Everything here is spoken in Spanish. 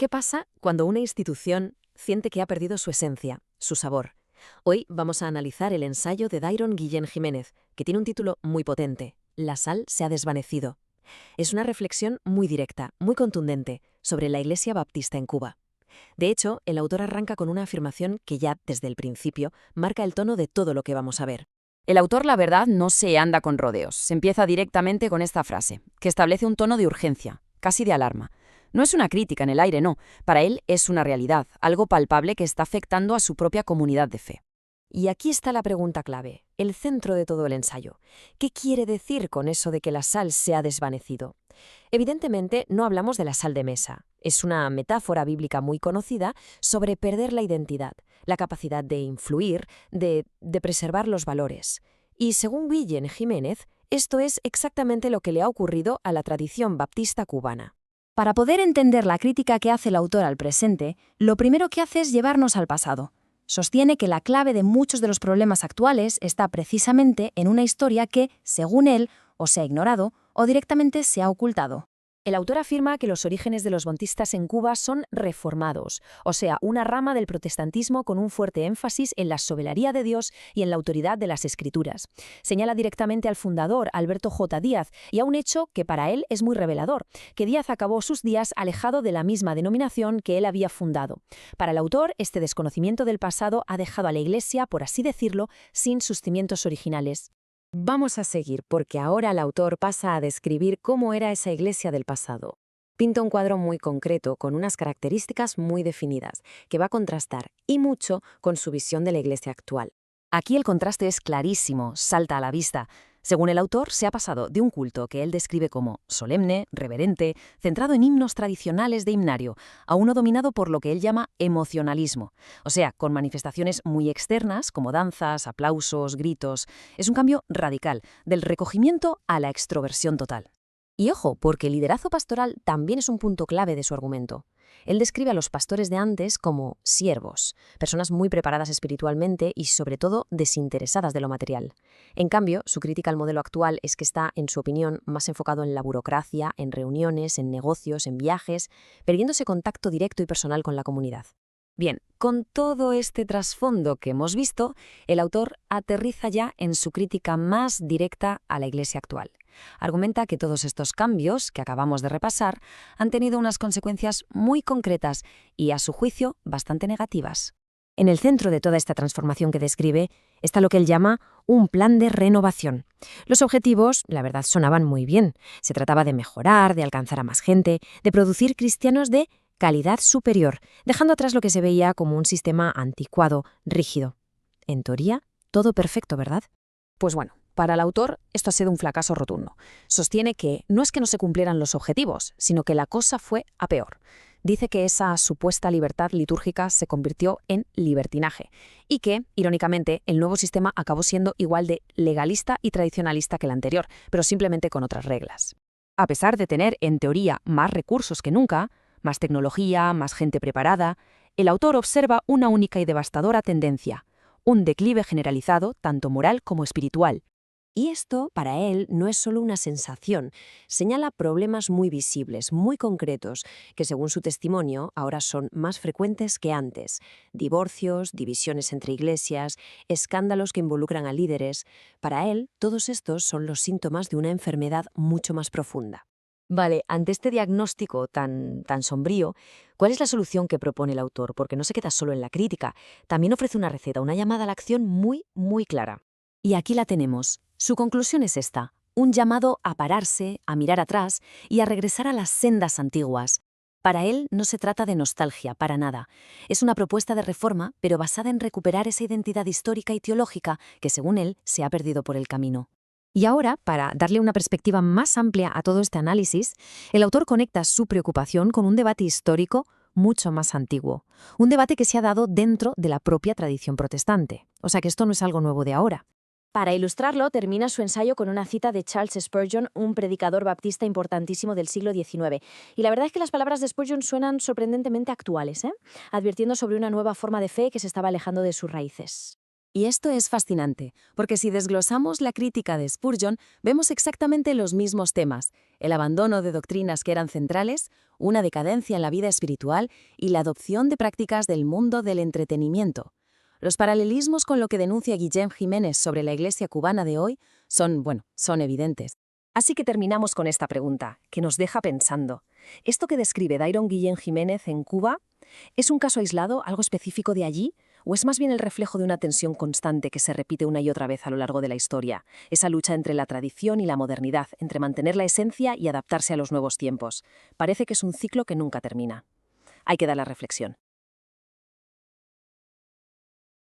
¿Qué pasa cuando una institución siente que ha perdido su esencia, su sabor? Hoy vamos a analizar el ensayo de Dairon Guillén Jiménez, que tiene un título muy potente: La sal se ha desvanecido. Es una reflexión muy directa, muy contundente, sobre la Iglesia Baptista en Cuba. De hecho, el autor arranca con una afirmación que ya, desde el principio, marca el tono de todo lo que vamos a ver. El autor, la verdad, no se anda con rodeos. Se empieza directamente con esta frase, que establece un tono de urgencia, casi de alarma. No es una crítica en el aire, no. Para él es una realidad, algo palpable que está afectando a su propia comunidad de fe. Y aquí está la pregunta clave, el centro de todo el ensayo. ¿Qué quiere decir con eso de que la sal se ha desvanecido? Evidentemente, no hablamos de la sal de mesa. Es una metáfora bíblica muy conocida sobre perder la identidad, la capacidad de influir, de preservar los valores. Y según Guillén Jiménez, esto es exactamente lo que le ha ocurrido a la tradición baptista cubana. Para poder entender la crítica que hace el autor al presente, lo primero que hace es llevarnos al pasado. Sostiene que la clave de muchos de los problemas actuales está precisamente en una historia que, según él, o se ha ignorado o directamente se ha ocultado. El autor afirma que los orígenes de los baptistas en Cuba son reformados, o sea, una rama del protestantismo con un fuerte énfasis en la soberanía de Dios y en la autoridad de las Escrituras. Señala directamente al fundador, Alberto J. Díaz, y a un hecho que para él es muy revelador, que Díaz acabó sus días alejado de la misma denominación que él había fundado. Para el autor, este desconocimiento del pasado ha dejado a la Iglesia, por así decirlo, sin sus cimientos originales. Vamos a seguir, porque ahora el autor pasa a describir cómo era esa iglesia del pasado. Pinta un cuadro muy concreto, con unas características muy definidas, que va a contrastar, y mucho, con su visión de la iglesia actual. Aquí el contraste es clarísimo, salta a la vista. Según el autor, se ha pasado de un culto que él describe como solemne, reverente, centrado en himnos tradicionales de himnario, a uno dominado por lo que él llama emocionalismo, o sea, con manifestaciones muy externas como danzas, aplausos, gritos. Es un cambio radical, del recogimiento a la extroversión total. Y ojo, porque el liderazgo pastoral también es un punto clave de su argumento. Él describe a los pastores de antes como siervos, personas muy preparadas espiritualmente y, sobre todo, desinteresadas de lo material. En cambio, su crítica al modelo actual es que está, en su opinión, más enfocado en la burocracia, en reuniones, en negocios, en viajes, perdiéndose contacto directo y personal con la comunidad. Bien, con todo este trasfondo que hemos visto, el autor aterriza ya en su crítica más directa a la Iglesia actual. Argumenta que todos estos cambios que acabamos de repasar han tenido unas consecuencias muy concretas y, a su juicio, bastante negativas. En el centro de toda esta transformación que describe está lo que él llama un plan de renovación. Los objetivos, la verdad, sonaban muy bien. Se trataba de mejorar, de alcanzar a más gente, de producir cristianos de calidad superior, dejando atrás lo que se veía como un sistema anticuado, rígido. En teoría, todo perfecto, ¿verdad? Pues bueno, para el autor esto ha sido un fracaso rotundo. Sostiene que no es que no se cumplieran los objetivos, sino que la cosa fue a peor. Dice que esa supuesta libertad litúrgica se convirtió en libertinaje y que, irónicamente, el nuevo sistema acabó siendo igual de legalista y tradicionalista que el anterior, pero simplemente con otras reglas. A pesar de tener, en teoría, más recursos que nunca, más tecnología, más gente preparada, el autor observa una única y devastadora tendencia: un declive generalizado, tanto moral como espiritual. Y esto, para él, no es solo una sensación, señala problemas muy visibles, muy concretos, que según su testimonio ahora son más frecuentes que antes: divorcios, divisiones entre iglesias, escándalos que involucran a líderes. Para él, todos estos son los síntomas de una enfermedad mucho más profunda. Vale, ante este diagnóstico tan sombrío, ¿cuál es la solución que propone el autor? Porque no se queda solo en la crítica, también ofrece una receta, una llamada a la acción muy, muy clara. Y aquí la tenemos. Su conclusión es esta: un llamado a pararse, a mirar atrás y a regresar a las sendas antiguas. Para él no se trata de nostalgia, para nada. Es una propuesta de reforma, pero basada en recuperar esa identidad histórica y teológica que, según él, se ha perdido por el camino. Y ahora, para darle una perspectiva más amplia a todo este análisis, el autor conecta su preocupación con un debate histórico mucho más antiguo, un debate que se ha dado dentro de la propia tradición protestante. O sea que esto no es algo nuevo de ahora. Para ilustrarlo, termina su ensayo con una cita de Charles Spurgeon, un predicador baptista importantísimo del siglo XIX. Y la verdad es que las palabras de Spurgeon suenan sorprendentemente actuales, advirtiendo sobre una nueva forma de fe que se estaba alejando de sus raíces. Y esto es fascinante, porque si desglosamos la crítica de Spurgeon, vemos exactamente los mismos temas: el abandono de doctrinas que eran centrales, una decadencia en la vida espiritual y la adopción de prácticas del mundo del entretenimiento. Los paralelismos con lo que denuncia Guillem Jiménez sobre la iglesia cubana de hoy son evidentes. Así que terminamos con esta pregunta, que nos deja pensando. ¿Esto que describe Dairon Guillén Jiménez en Cuba es un caso aislado, algo específico de allí? ¿O es más bien el reflejo de una tensión constante que se repite una y otra vez a lo largo de la historia? Esa lucha entre la tradición y la modernidad, entre mantener la esencia y adaptarse a los nuevos tiempos. Parece que es un ciclo que nunca termina. Hay que dar la reflexión.